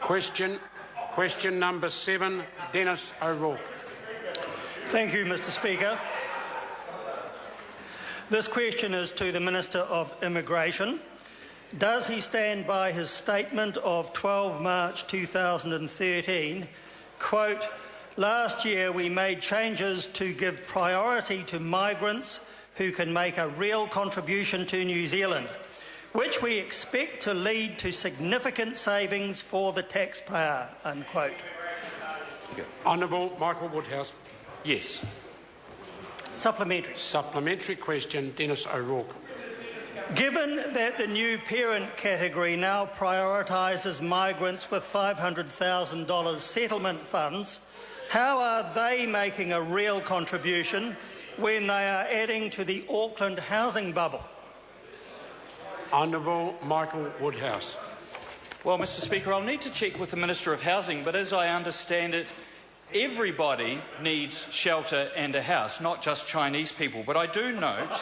Question number 7, Denis O'Rourke. Thank you, Mr Speaker. This question is to the Minister of Immigration. Does he stand by his statement of 12 March 2013, quote, "Last year we made changes to give priority to migrants who can make a real contribution to New Zealand, which we expect to lead to significant savings for the taxpayer," unquote. Honourable Michael Woodhouse. Yes. Supplementary. Supplementary question, Denis O'Rourke. Given that the new parent category now prioritises migrants with $500,000 settlement funds, how are they making a real contribution when they are adding to the Auckland housing bubble? Honourable Michael Woodhouse. Well, Mr Speaker, I'll need to check with the Minister of Housing, but as I understand it, everybody needs shelter and a house, not just Chinese people. But I do note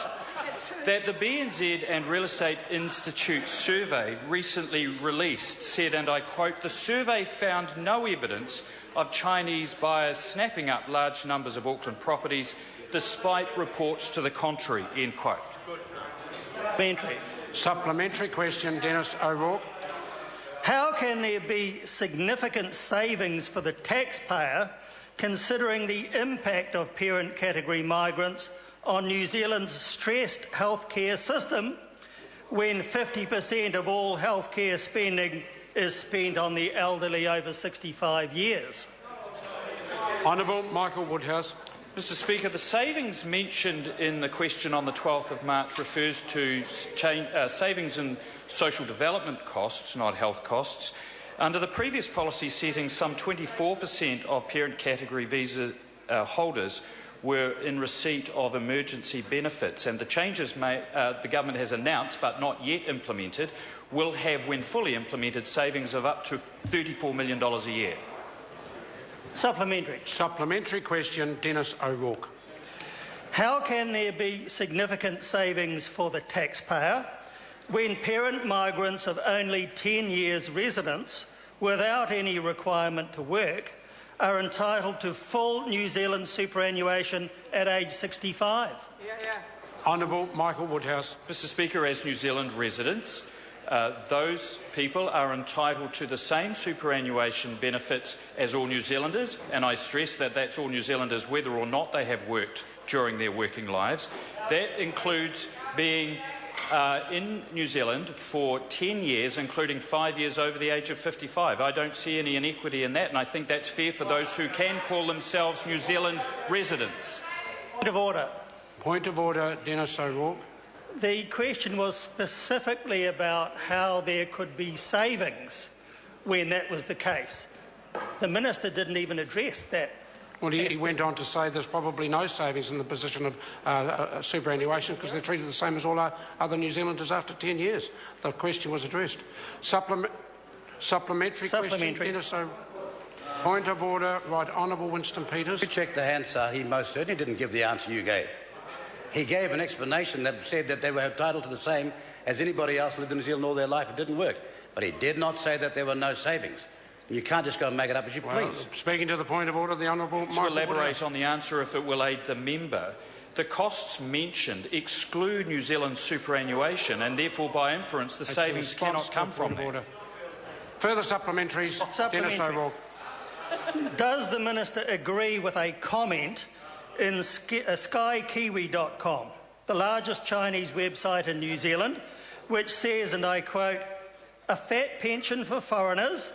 that the BNZ and Real Estate Institute survey recently released said, and I quote, "The survey found no evidence of Chinese buyers snapping up large numbers of Auckland properties despite reports to the contrary," end quote. Supplementary question, Denis O'Rourke. How can there be significant savings for the taxpayer considering the impact of parent category migrants on New Zealand's stressed healthcare system when 50% of all healthcare spending is spent on the elderly over 65 years? Honourable Michael Woodhouse. Mr Speaker, the savings mentioned in the question on the 12th of March refers to savings in social development costs, not health costs. Under the previous policy setting, some 24% of parent category visa holders were in receipt of emergency benefits, and the changes the government has announced but not yet implemented will have, when fully implemented, savings of up to $34 million a year. Supplementary. Supplementary question, Denis O'Rourke. How can there be significant savings for the taxpayer when parent migrants of only 10 years residence without any requirement to work are entitled to full New Zealand superannuation at age 65? Honourable Michael Woodhouse. Mr Speaker, as New Zealand residents, those people are entitled to the same superannuation benefits as all New Zealanders, and I stress that that's all New Zealanders whether or not they have worked during their working lives. That includes being in New Zealand for 10 years, including 5 years over the age of 55. I don't see any inequity in that, and I think that's fair for those who can call themselves New Zealand residents. Point of order. Point of order, Denis O'Rourke. The question was specifically about how there could be savings when that was the case. The Minister didn't even address that. Well, he went on to say there's probably no savings in the position of superannuation because they're treated the same as all our other New Zealanders after 10 years. The question was addressed. Supplementary question, Denis O'Rourke. Point of order, Right Honourable Winston Peters. You check the Hansard, he most certainly didn't give the answer you gave. He gave an explanation that said that they were entitled to the same as anybody else who lived in New Zealand all their life. It didn't work. But he did not say that there were no savings. You can't just go and make it up as you please. Speaking to the point of order, the Honourable Michael To elaborate Woodhouse. on the answer, if it will aid the member, the costs mentioned exclude New Zealand superannuation, and therefore, by inference, the savings cannot come from that. Further supplementaries, Denis O'Rourke. Does the Minister agree with a comment in skykiwi.com, the largest Chinese website in New Zealand, which says, and I quote, "A fat pension for foreigners?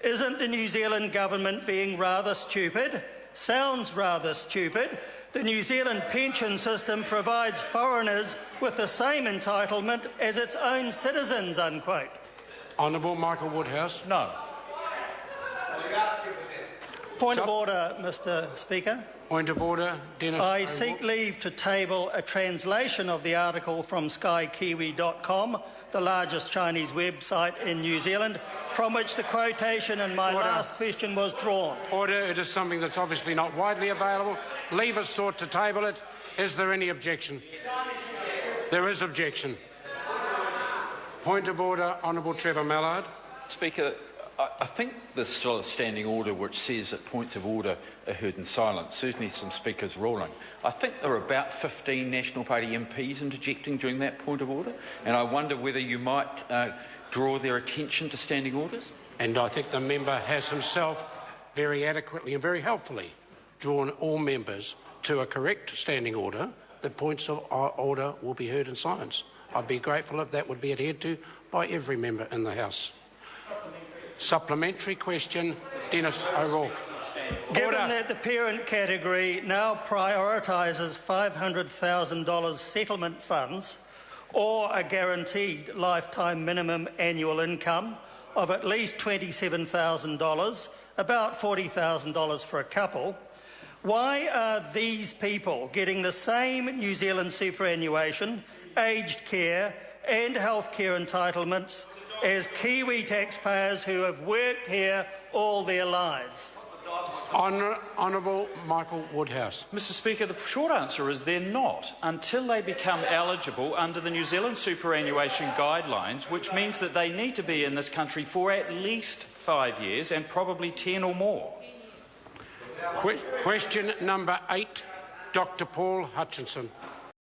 Isn't the New Zealand government being rather stupid? Sounds rather stupid. The New Zealand pension system provides foreigners with the same entitlement as its own citizens," unquote. Honourable Michael Woodhouse. No. Point of order, Mr Speaker. Point of order, Denis I O'Rourke. seek leave to table a translation of the article from skykiwi.com, the largest Chinese website in New Zealand, from which the quotation in my last question was drawn. Order. It is something that's obviously not widely available. Leave is sought to table it. Is there any objection? There is objection. Point of order, Honourable Trevor Mallard. Speaker, I think there's still a standing order which says that points of order are heard in silence, certainly some speakers ruling. I think there are about 15 National Party MPs interjecting during that point of order, and I wonder whether you might draw their attention to standing orders. And I think the member has himself very adequately and very helpfully drawn all members to a correct standing order that points of order will be heard in silence. I'd be grateful if that would be adhered to by every member in the House. Supplementary question, Denis O'Rourke. Given that the parent category now prioritises $500,000 settlement funds or a guaranteed lifetime minimum annual income of at least $27,000, about $40,000 for a couple, why are these people getting the same New Zealand superannuation, aged care and healthcare entitlements as Kiwi taxpayers who have worked here all their lives? Honourable Michael Woodhouse. Mr Speaker, the short answer is they're not, until they become eligible under the New Zealand superannuation guidelines, which means that they need to be in this country for at least 5 years and probably 10 or more. Question number 8, Dr Paul Hutchinson.